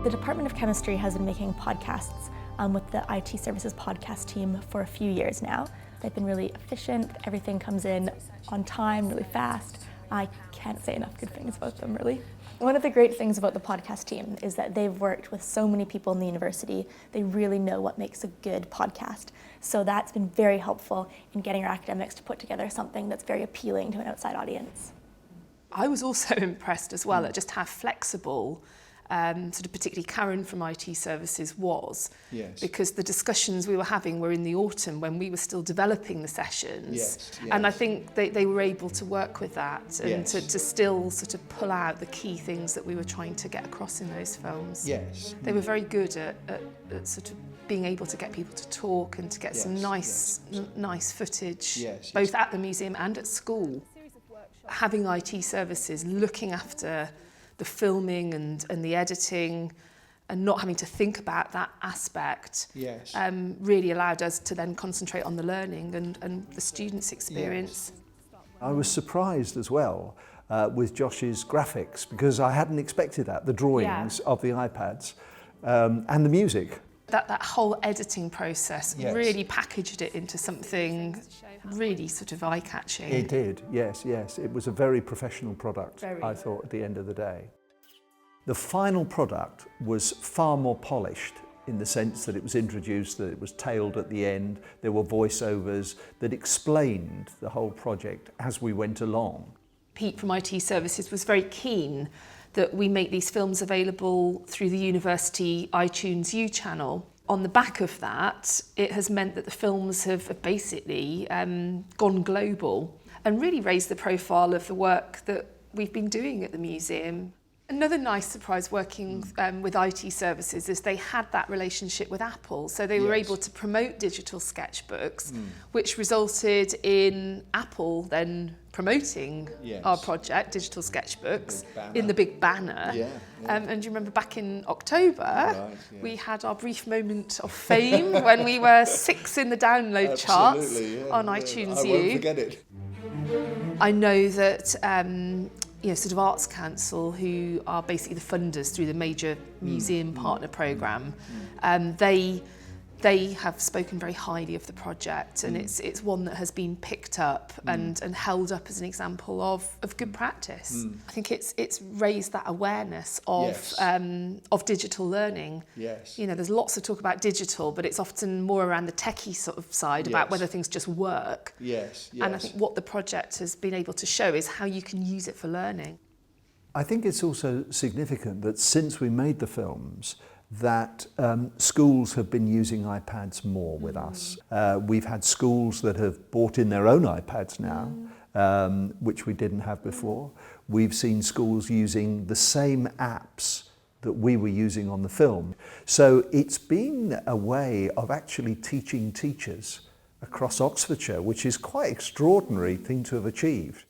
The Department of Chemistry has been making podcasts with the IT Services podcast team for a few years now. They've been really efficient, everything comes in on time, really fast. I can't say enough good things about them, really. One of the great things about the podcast team is that they've worked with so many people in the university. They really know what makes a good podcast. So that's been very helpful in getting our academics to put together something that's very appealing to an outside audience. I was also impressed as well at just how flexible sort of particularly Karen from IT Services was, yes. Because the discussions we were having were in the autumn when we were still developing the sessions, yes. And I think they were able to work with that and yes. to still sort of pull out the key things that we were trying to get across in those films. Yes. They were very good at sort of being able to get people to talk and to get yes. some nice footage, yes. both at the museum and at school. Having IT Services looking after the filming and the editing and not having to think about that aspect yes. Really allowed us to then concentrate on the learning and the students' experience. Yes. I was surprised as well with Josh's graphics because I hadn't expected that, the drawings of the iPads and the music. That whole editing process yes. really packaged it into something really sort of eye-catching. It did, yes. It was a very professional product, I thought, at the end of the day. The final product was far more polished in the sense that it was introduced, that it was tailed at the end, there were voiceovers that explained the whole project as we went along. Pete from IT Services was very keen that we make these films available through the university iTunes U channel. On the back of that, it has meant that the films have basically gone global and really raised the profile of the work that we've been doing at the museum. Another nice surprise working with IT Services is they had that relationship with Apple, so they were able to promote digital sketchbooks, which resulted in Apple then promoting our project, Digital Sketchbooks, in the big banner. And you remember back in October, we had our brief moment of fame when we were 6 in the download charts on iTunes U. I won't forget it. I know that sort of Arts Council, who are basically the funders through the major museum partner programme, they have spoken very highly of the project, and it's one that has been picked up and held up as an example of good practice. I think it's raised that awareness of digital learning. Yes. You know, there's lots of talk about digital, but it's often more around the techie sort of side about whether things just work. Yes. And I think what the project has been able to show is how you can use it for learning. I think it's also significant that since we made the films, that schools have been using iPads more with us. We've had schools that have bought in their own iPads now, which we didn't have before. We've seen schools using the same apps that we were using on the film. So it's been a way of actually teaching teachers across Oxfordshire, which is quite an extraordinary thing to have achieved.